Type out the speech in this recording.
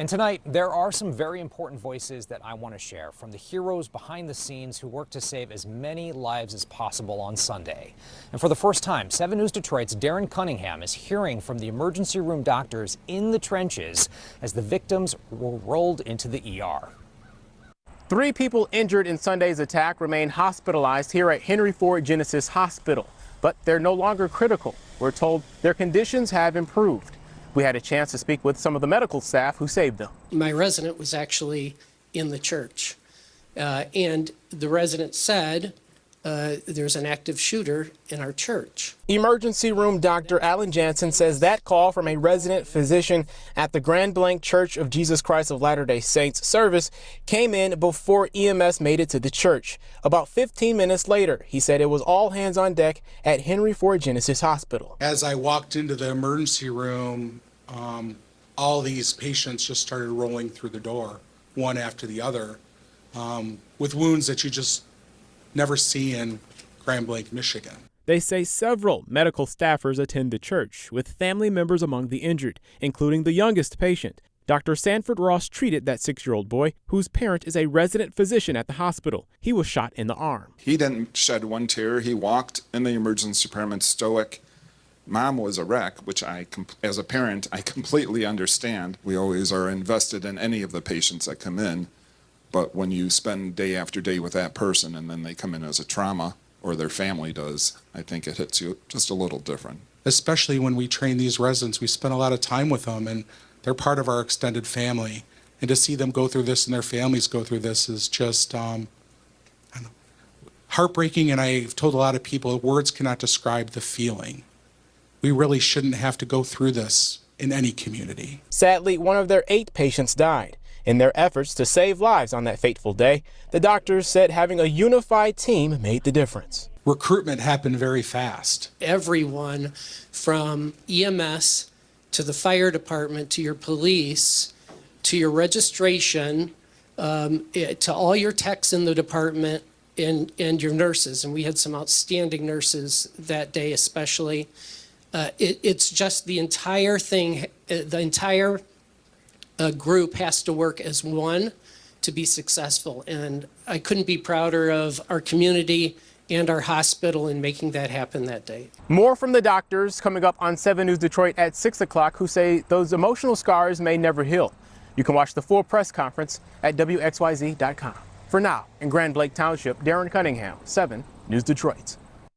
And tonight, there are some very important voices that I want to share from the heroes behind the scenes who work to save as many lives as possible on Sunday. And for the first time, 7 News Detroit's Darren Cunningham is hearing from the emergency room doctors in the trenches as the victims were rolled into the ER. 3 people injured in Sunday's attack remain hospitalized here at Henry Ford Genesys Hospital, but they're no longer critical. We're told their conditions have improved. We had a chance to speak with some of the medical staff who saved them. My resident was actually in the church, and the resident said there's an active shooter in our church. Emergency room Dr. Alan Jansen says that call from a resident physician at the Grand Blanc Church of Jesus Christ of Latter-day Saints service came in before EMS made it to the church. About 15 minutes later, he said it was all hands on deck at Henry Ford Genesys Hospital. As I walked into the emergency room, all these patients just started rolling through the door, one after the other, with wounds that you just never see in Grand Blanc, Michigan. They say several medical staffers attend the church, with family members among the injured, including the youngest patient. Dr. Sanford Ross treated that 6-year-old boy, whose parent is a resident physician at the hospital. He was shot in the arm. He didn't shed one tear. He walked in the emergency department stoic. Mom was a wreck, which as a parent, I completely understand. We always are invested in any of the patients that come in. But when you spend day after day with that person and then they come in as a trauma, or their family does, I think it hits you just a little different. Especially when we train these residents, we spend a lot of time with them and they're part of our extended family. And to see them go through this and their families go through this is just heartbreaking. And I've told a lot of people, words cannot describe the feeling. We really shouldn't have to go through this in any community. Sadly, one of their 8 patients died. In their efforts to save lives on that fateful day, the doctors said having a unified team made the difference. Recruitment happened very fast. Everyone from EMS to the fire department to your police to your registration to all your techs in the department and your nurses, and we had some outstanding nurses that day especially. It's just the entire thing, the entire group has to work as one to be successful, and I couldn't be prouder of our community and our hospital in making that happen that day. More from the doctors coming up on 7 News Detroit at 6 o'clock, who say those emotional scars may never heal. You can watch the full press conference at WXYZ.com. For now, in Grand Blanc Township, Darren Cunningham, 7 News Detroit.